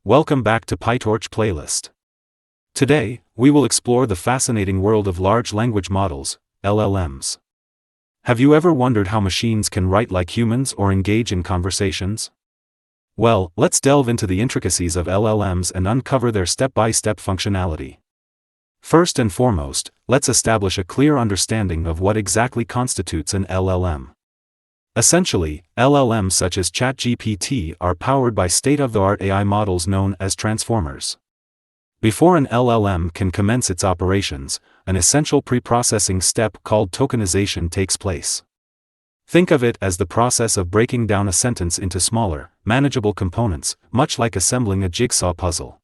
Welcome back to PyTorch playlist. Today, we will explore the fascinating world of large language models, LLMs. Have you ever wondered how machines can write like humans or engage in conversations? Well, let's delve into the intricacies of LLMs and uncover their step-by-step functionality. First and foremost, let's establish a clear understanding of what exactly constitutes an LLM. Essentially, LLMs such as ChatGPT are powered by state-of-the-art AI models known as transformers. Before an LLM can commence its operations, an essential pre-processing step called tokenization takes place. Think of it as the process of breaking down a sentence into smaller, manageable components, much like assembling a jigsaw puzzle.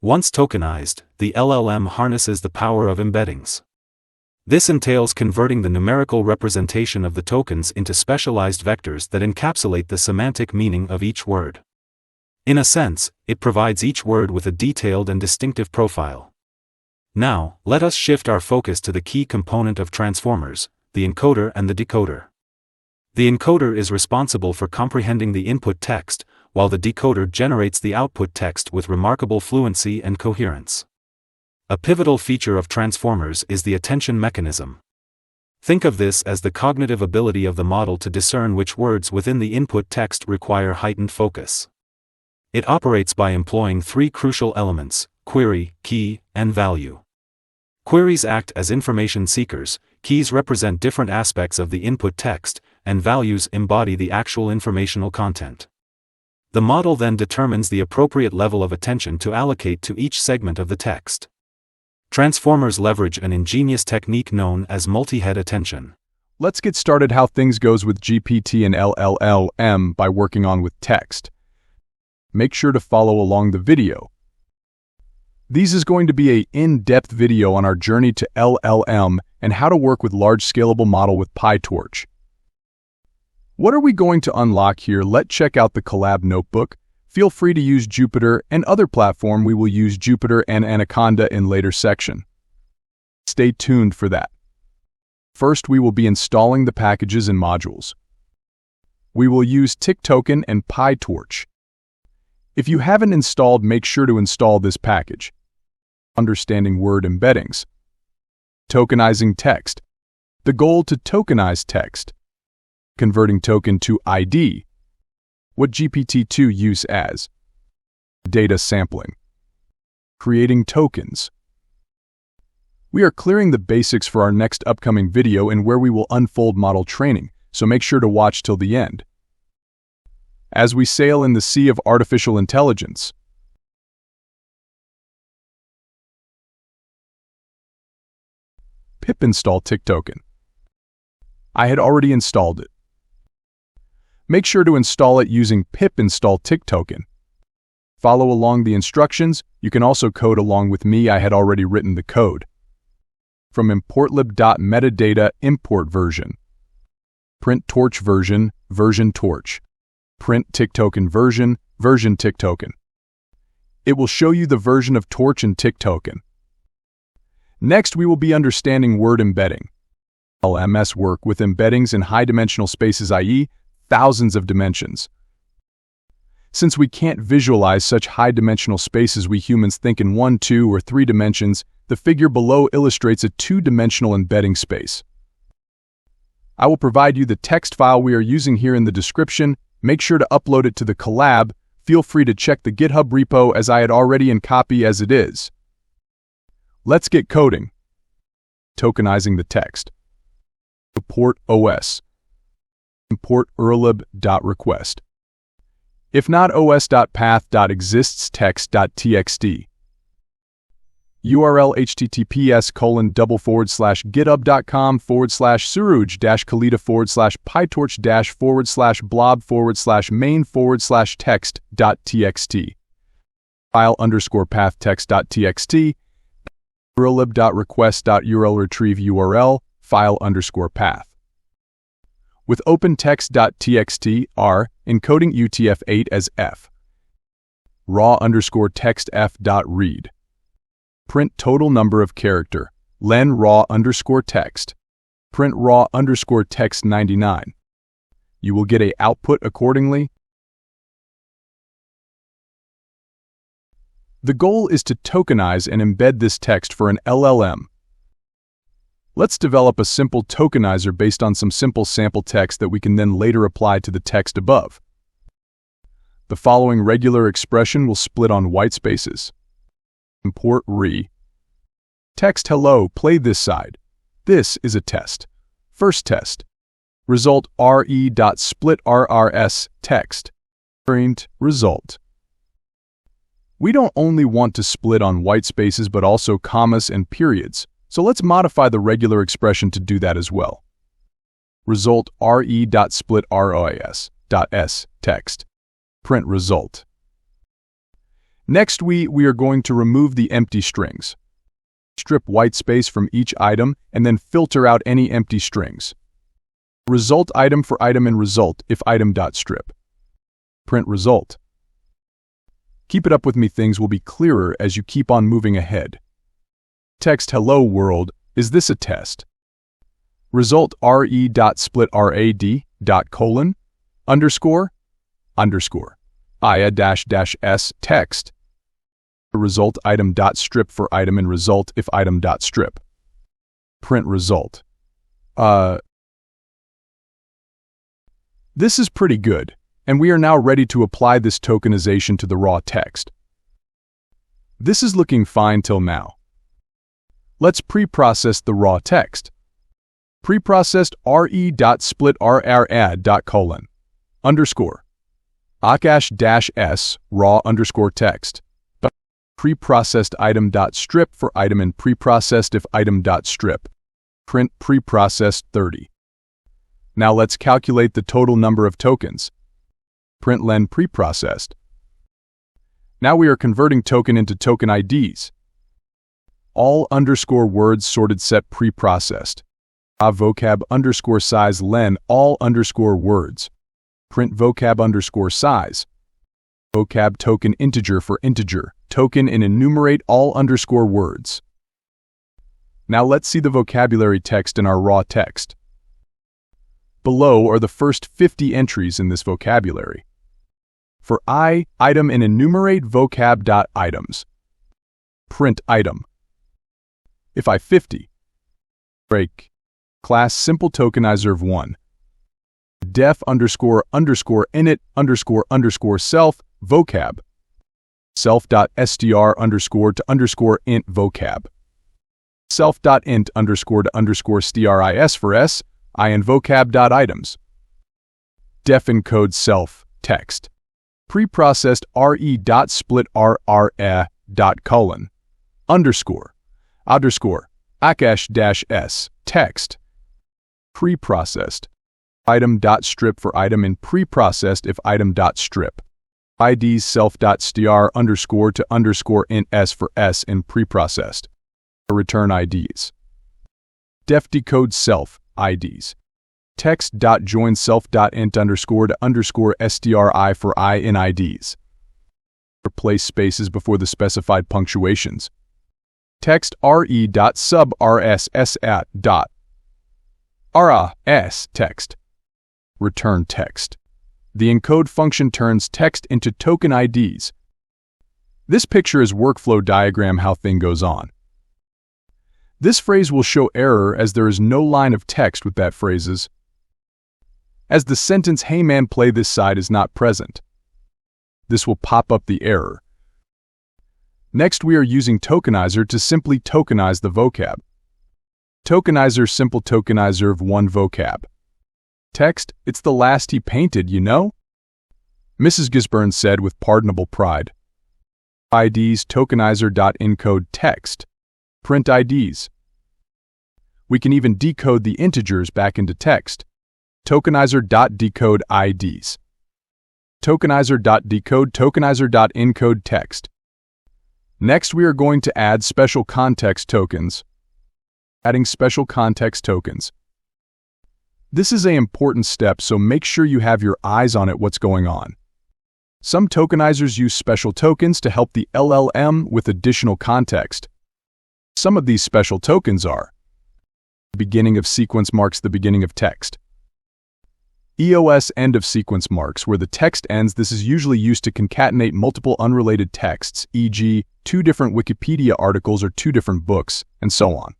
Once tokenized, the LLM harnesses the power of embeddings. This entails converting the numerical representation of the tokens into specialized vectors that encapsulate the semantic meaning of each word. In a sense, it provides each word with a detailed and distinctive profile. Now, let us shift our focus to the key component of transformers, the encoder and the decoder. The encoder is responsible for comprehending the input text, while the decoder generates the output text with remarkable fluency and coherence. A pivotal feature of transformers is the attention mechanism. Think of this as the cognitive ability of the model to discern which words within the input text require heightened focus. It operates by employing three crucial elements: query, key, and value. Queries act as information seekers, keys represent different aspects of the input text, and values embody the actual informational content. The model then determines the appropriate level of attention to allocate to each segment of the text. Transformers leverage an ingenious technique known as multi-head attention. Let's get started how things goes with GPT and LLM by working on with text. Make sure to follow along the video. This is going to be an in-depth video on our journey to LLM and how to work with large scalable model with PyTorch. What are we going to unlock here? Let's check out the collab notebook. Feel free to use Jupyter and other platform. We will use Jupyter and Anaconda in later section. Stay tuned for that. First, we will be installing the packages and modules. We will use TikToken and PyTorch. If you haven't installed, make sure to install this package. Understanding word embeddings. Tokenizing text. The goal to tokenize text. Converting token to ID. What GPT-2 use as. Data sampling. Creating tokens. We are clearing the basics for our next upcoming video in where we will unfold model training, so make sure to watch till the end. As we sail in the sea of artificial intelligence. Pip install TikToken. I had already installed it. Make sure to install it using pip install TikToken. Follow along the instructions. You can also code along with me. I had already written the code. From importlib.metadata import version. Print torch version, version torch. Print TikToken version, version TikToken. It will show you the version of torch and TikToken. Next, we will be understanding word embedding. LMS work with embeddings in high-dimensional spaces, i.e., thousands of dimensions. Since we can't visualize such high-dimensional spaces, we humans think in 1, 2, or 3 dimensions. The figure below illustrates a 2-dimensional embedding space. I will provide you the text file we are using here in the description. Make sure to upload it to the collab. Feel free to check the GitHub repo as I had already in copy as it is. Let's get coding. Tokenizing the text. Import OS. Import urlib.request. If not, os.path.exists text.txt. URL https://github.com/suruj-kalita/blob/main/text.txt. File_path text.txt. urlib.request.url retrieve URL file_path. With opentext.txt, R, encoding UTF-8 as F. raw_text f.read. Print total number of character, len raw_text. Print raw_text 99. You will get a output accordingly. The goal is to tokenize and embed this text for an LLM. Let's develop a simple tokenizer based on some simple sample text that we can then later apply to the text above. The following regular expression will split on white spaces. Import re. Text hello, play this side. This is a test. First test. Result re.split rrs text. Print result. We don't only want to split on white spaces but also commas and periods, so let's modify the regular expression to do that as well. Result re.split ros.s text. Print result. Next we are going to remove the empty strings. Strip white space from each item and then filter out any empty strings. Result item for item and result if item.strip. Print result. Keep it up with me, things will be clearer as you keep on moving ahead. Text hello world, is this a test? Result re.split rad.colon underscore ia-s text. Result item.strip for item and result if item.strip. Print result. This is pretty good, and we are now ready to apply this tokenization to the raw text. This is looking fine till now. Let's pre-process the raw text. Preprocessed re.split rrad.colon underscore akash-s raw underscore text. Preprocessed item.strip for item and preprocessed if item.strip. Print preprocessed 30. Now let's calculate the total number of tokens. Println preprocessed. Now we are converting token into token IDs. All underscore words sorted set preprocessed. Vocab underscore size len all underscore words. Print vocab underscore size. Vocab token integer for integer. Token and enumerate all underscore words. Now let's see the vocabulary text in our raw text. Below are the first 50 entries in this vocabulary. For item and enumerate vocab.items. Print item. If 50. Break. Class simple tokenizer of 1. Def underscore underscore init underscore underscore self vocab. Self.str underscore to underscore int vocab. Self.int underscore to underscore stris for s, in vocab.items. Def encode self text. Preprocessed re.split rr.colon underscore akash-s text. Preprocessed. Item.strip for item and preprocessed if item.strip. IDs self.str underscore to underscore int s for s in preprocessed. Return IDs. Def decode self IDs. Text.join self.int underscore to underscore stri for I in IDs. Replace spaces before the specified punctuations. Text re.sub rss at dot ras text. Return text. The encode function turns text into token IDs. This picture is workflow diagram how thing goes on. This phrase will show error as there is no line of text with that phrases, as the sentence "Hey man, play this side" is not present. This will pop up the error. Next, we are using Tokenizer to simply tokenize the vocab. Tokenizer simple tokenizer of 1 vocab. Text, it's the last he painted, you know? Mrs. Gisburn said with pardonable pride. IDs tokenizer.encode text. Print IDs. We can even decode the integers back into text. Tokenizer.decode IDs. Tokenizer.decode tokenizer.encode text. Next, we are going to add special context tokens. Adding special context tokens. This is an important step, so make sure you have your eyes on it what's going on. Some tokenizers use special tokens to help the LLM with additional context. Some of these special tokens are: beginning of sequence marks the beginning of text. EOS end of sequence marks where the text ends. This is usually used to concatenate multiple unrelated texts, e.g., 2 different Wikipedia articles or 2 different books, and so on.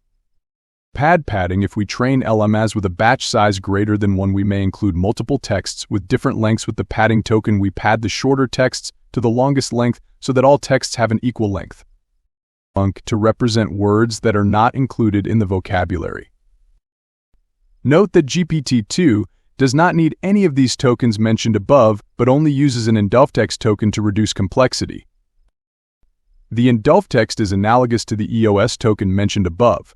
Padding: if we train LLMs with a batch size greater than 1, we may include multiple texts with different lengths. With the padding token, we pad the shorter texts to the longest length so that all texts have an equal length. To represent words that are not included in the vocabulary. Note that GPT-2 does not need any of these tokens mentioned above, but only uses an introductory token to reduce complexity. The introductory is analogous to the EOS token mentioned above.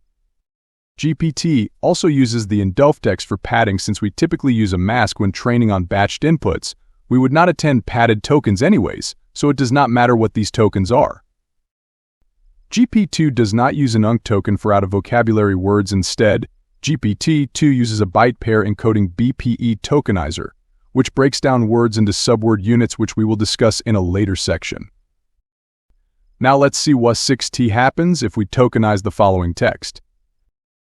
GPT also uses the introductory for padding. Since we typically use a mask when training on batched inputs, we would not attend padded tokens anyways, so it does not matter what these tokens are. GPT-2 does not use an UNC token for out-of-vocabulary words. Instead, GPT-2 uses a byte pair encoding BPE tokenizer, which breaks down words into subword units, which we will discuss in a later section. Now let's see what 6T happens if we tokenize the following text.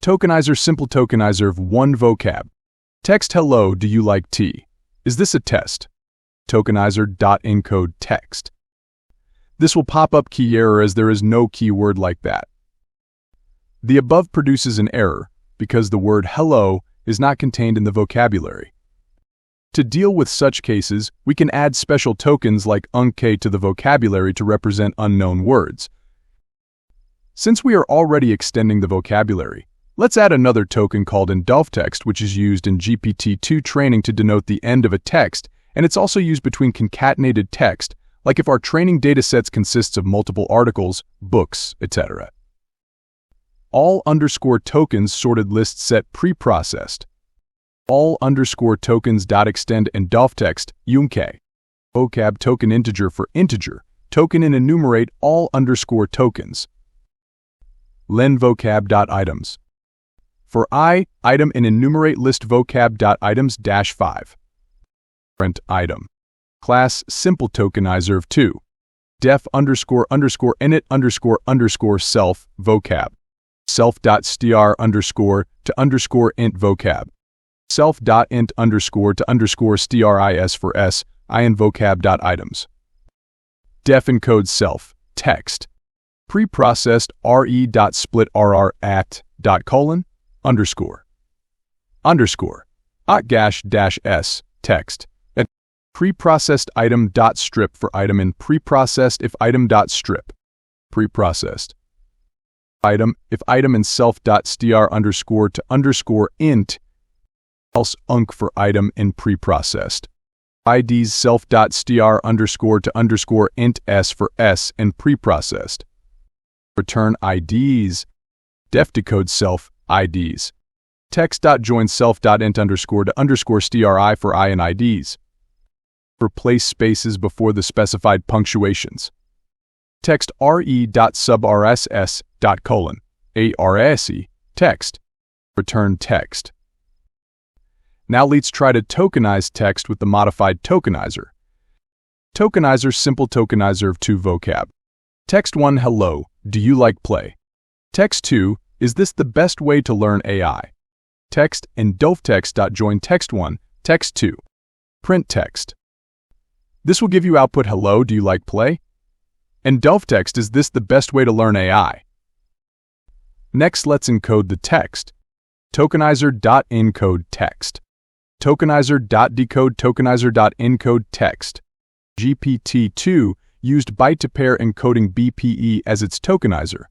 Tokenizer: simple tokenizer of 1 vocab. Text: hello, do you like tea? Is this a test? Tokenizer.encode text. This will pop up key error as there is no keyword like that. The above produces an error because the word hello is not contained in the vocabulary. To deal with such cases, we can add special tokens like UNC to the vocabulary to represent unknown words. Since we are already extending the vocabulary, let's add another token called introductory, which is used in GPT-2 training to denote the end of a text, and it's also used between concatenated text, like if our training datasets consists of multiple articles, books, etc. All underscore tokens sorted list set preprocessed. All underscore tokens dot extend introductory UNC. Vocab token integer for integer, token and enumerate all underscore tokens. Len vocab dot items. For item and enumerate list vocab dot items -5. Print item. Class simple tokenizer of 2. Def underscore underscore init underscore underscore self vocab. Self.str underscore to underscore int vocab. Self.int underscore to underscore stris for s, in vocab dot items. Def encode self, text. Preprocessed re.split rr at dot colon underscore. Underscore. @-s, text. Preprocessed item dot strip for item and preprocessed if item dot strip. Preprocessed. Item if item and self dot str underscore to underscore int, else unc for item and preprocessed. IDs self dot str underscore to underscore int s for s and preprocessed. Return IDs. Def decode self IDs. Text dot join self dot int underscore to underscore stri for I and IDs. Replace spaces before the specified punctuations. Text re.subrss dot colon arse text. Return text. Now let's try to tokenize text with the modified tokenizer. Tokenizer: simple tokenizer of 2 vocab. Text 1: hello, do you like play? Text 2: is this the best way to learn AI? Text and doftext.join text 1, text 2. Print text. This will give you output hello, do you like play? And doftext: is this the best way to learn AI? Next, let's encode the text. Tokenizer.encode text. Tokenizer.decode tokenizer.encode text. GPT-2 used byte-to-pair encoding BPE as its tokenizer.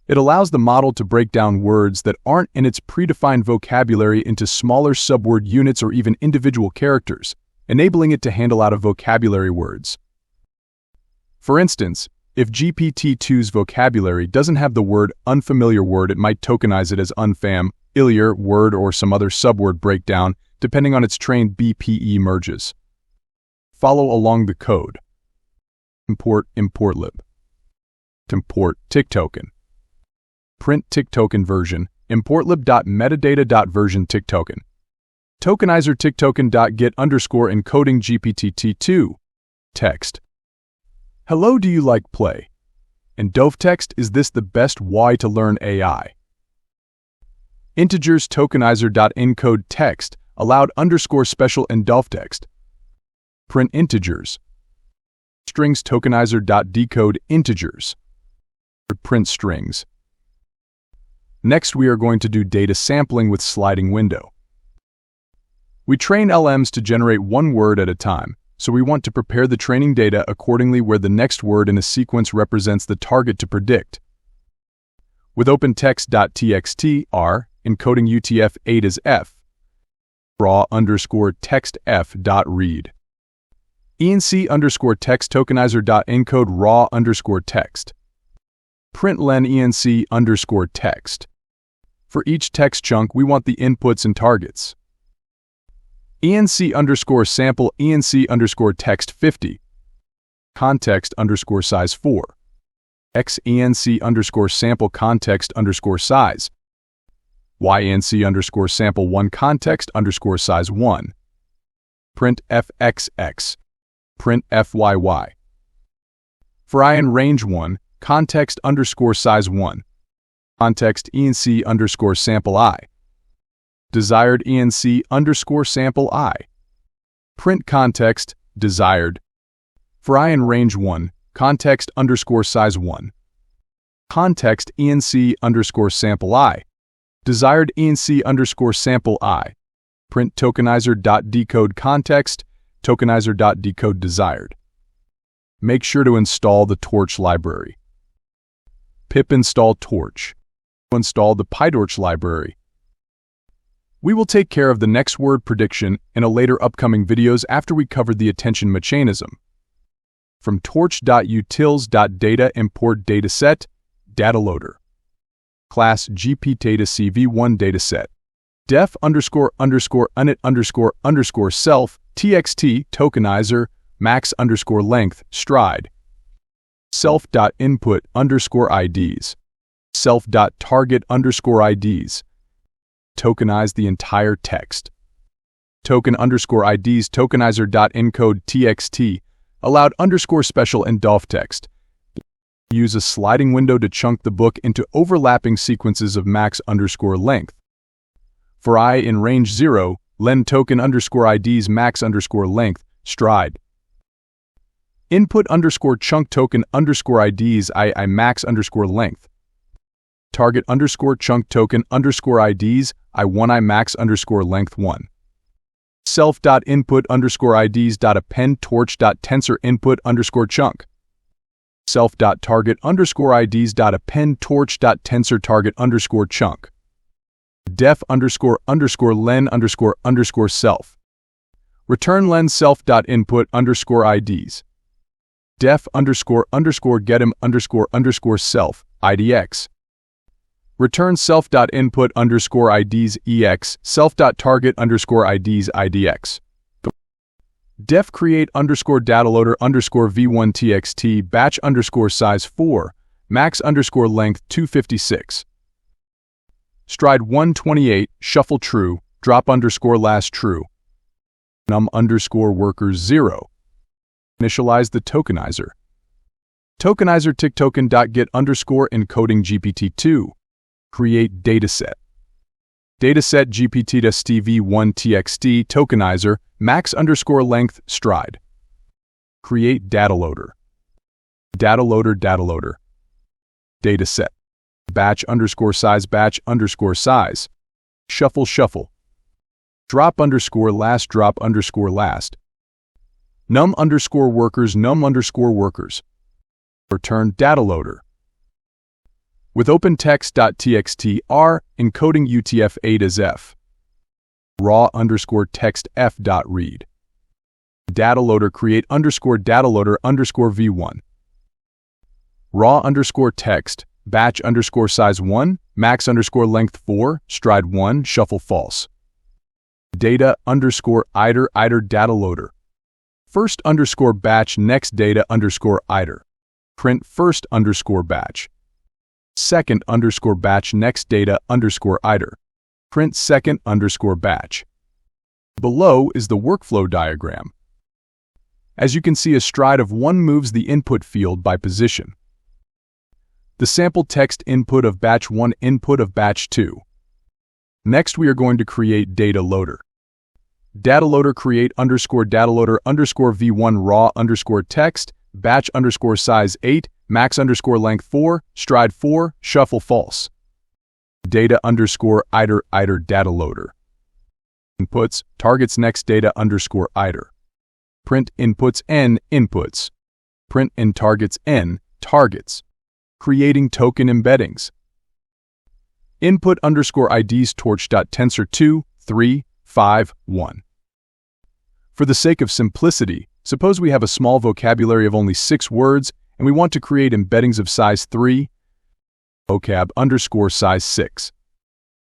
It allows the model to break down words that aren't in its predefined vocabulary into smaller subword units or even individual characters, enabling it to handle out-of-vocabulary words. For instance, if GPT-2's vocabulary doesn't have the word unfamiliar word, it might tokenize it as unfamiliar word or some other subword breakdown, depending on its trained BPE merges. Follow along the code. Import importlib. Import tick token. Print tick token version. Importlib.metadata.version tick token. Tokenizer tick token.get underscore encoding GPT-2. Text. Hello, do you like play? And doftext: is this the best way to learn AI? Integers tokenizer.encode text allowed underscore special and doftext. Print integers. Strings tokenizer.decode integers. Print strings. Next, we are going to do data sampling with sliding window. We train LLMs to generate one word at a time, so we want to prepare the training data accordingly where the next word in a sequence represents the target to predict. With opentext.txt r, encoding UTF-8 as f, raw_text f.read. enc_text tokenizer.encode raw_text. Println enc_text. For each text chunk, we want the inputs and targets. enc_sample enc_text 50. Context_size 4. X enc_sample context_size. Y enc_sample 1 context_size 1. Print fxx. Print fyy. For I in range 1, context_size 1. Context enc_sample I. Desired enc_sample I. Print context, desired. For I in range 1, context_size 1. Context enc_sample I. Desired enc_sample I. Print tokenizer.decode context, tokenizer.decode desired. Make sure to install the Torch library. Pip install Torch. Install the PyTorch library. We will take care of the next word prediction in a later upcoming videos after we covered the attention mechanism. From torch.utils.data import dataset, Dataloader. Class GPData CV1 dataset. def__unit_self txt tokenizer max_length stride. self.input_IDs. self.target_IDs. Tokenize the entire text. Token_IDs tokenizer.encode txt allowed _special and DOF text. Use a sliding window to chunk the book into overlapping sequences of max_length. For I in range 0, len token_IDs max_length stride. Input_chunk token_IDs I max_length. Target_chunk token_IDs I1 max_length 1. Self.input_IDs.append torch.tensor input_chunk. Self.target_IDs.append torch.tensor target_chunk. def_len_self. Return len self.input_IDs. def_getim_self idx. Return self.input_IDs ex self.target_IDs idx. Def create_Dataloader v1 txt batch_size 4 max_length 256. Stride 128 shuffle true drop_last true. num_workers 0. Initialize the tokenizer. Tokenizer ticktoken.get_encoding GPT-2. Create dataset. Dataset GPT-v1 txt tokenizer max_length stride. Create Dataloader. Dataloader. Dataset. Batch_size. Shuffle. Drop_last. num_workers. Return Dataloader. With opentext.txt r, encoding UTF-8 as f. raw_text f.read. Dataloader create _Dataloader v1. Raw_text, batch_size 1, max_length 4, stride 1, shuffle false. Data_iter Dataloader. First_batch next data_iter. Print first_batch. Second_batch next data_iter. Print second_batch. Below is the workflow diagram. As you can see, a stride of 1 moves the input field by position. The sample text input of batch 1, input of batch 2. Next, we are going to create Dataloader. Dataloader create _Dataloader v1 raw_text batch underscore size 8, max underscore length 4, stride 4, shuffle false. Data underscore iter Dataloader. Inputs, targets next data underscore iter. Print inputs n inputs. Print in targets n targets. Creating token embeddings. Input underscore IDs torch.tensor2, 3, 5, 1. For the sake of simplicity, suppose we have a small vocabulary of only 6 words and we want to create embeddings of size 3, vocab underscore size 6.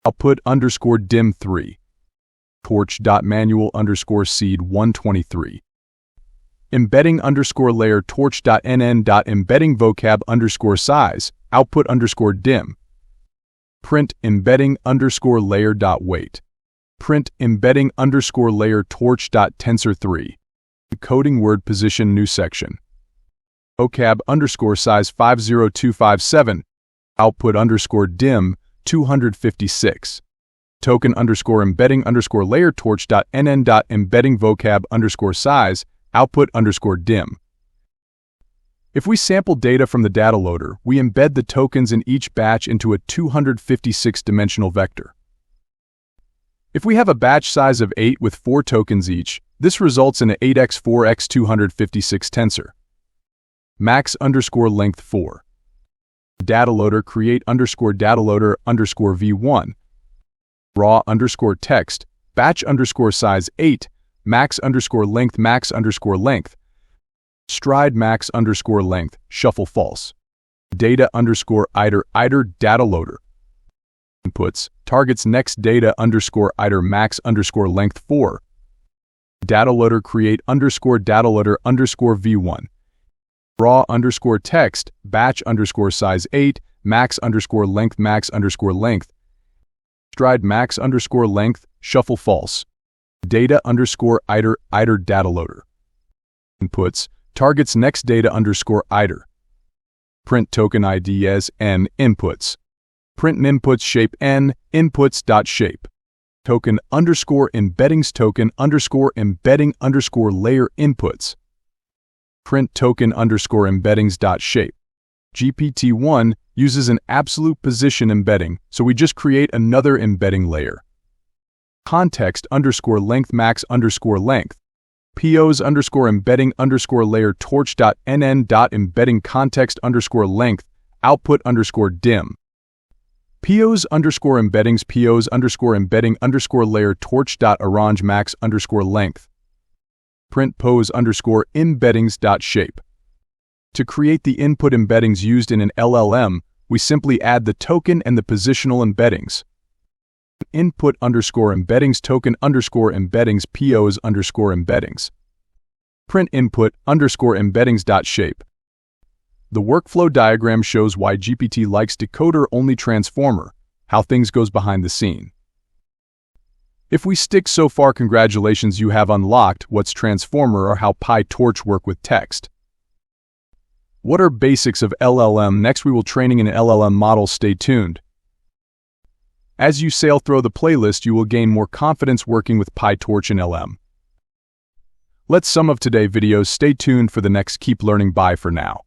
Output underscore dim 3. Torch.manual underscore seed 123. Embedding underscore layer torch.nn.embedding vocab underscore size, output underscore dim. Print embedding underscore layer dot weight. Print embedding underscore layer torch.tensor 3. Coding word position new section. Vocab underscore size 50257. Output underscore dim 256. Token underscore embedding underscore layer torch.nn.embedding vocab underscore size, output underscore dim. If we sample data from the Dataloader, we embed the tokens in each batch into a 256-dimensional vector. If we have a batch size of 8 with 4 tokens each, this results in an 8x4x256 tensor. Max underscore length 4. Dataloader create underscore Dataloader underscore v1. Raw underscore text, batch underscore size 8, max underscore length, stride max underscore length, shuffle false. Data underscore iter Dataloader. Inputs, targets next data underscore iter max underscore length 4. Dataloader create underscore Dataloader underscore v1. Raw underscore text, batch underscore size 8, max underscore length, stride max underscore length, shuffle false. Data underscore iter Dataloader. Inputs, targets next data underscore iter. Print token ID as n inputs. Print inputs shape n inputs dot shape. Token underscore embedding underscore layer inputs. Print token underscore embeddings dot shape. GPT-1 uses an absolute position embedding, so we just create another embedding layer. Context underscore length max underscore length. POs underscore embedding underscore layer torch.nn.embedding context underscore length, output underscore dim. POs underscore embedding underscore layer torch.arrange max underscore length. Print pose underscore embeddings dot shape. To create the input embeddings used in an LLM, we simply add the token and the positional embeddings. Input underscore embeddings token underscore embeddings POs underscore embeddings. Print input underscore embeddings dot shape. The workflow diagram shows why GPT likes decoder-only transformer, how things goes behind the scene. If we stick so far, congratulations, you have unlocked what's transformer or how PyTorch work with text. What are basics of LLM? Next we will training an LLM model. Stay tuned. As you sail through the playlist, you will gain more confidence working with PyTorch and LM. Let's sum of today's videos. Stay tuned for the next. Keep learning. Bye for now.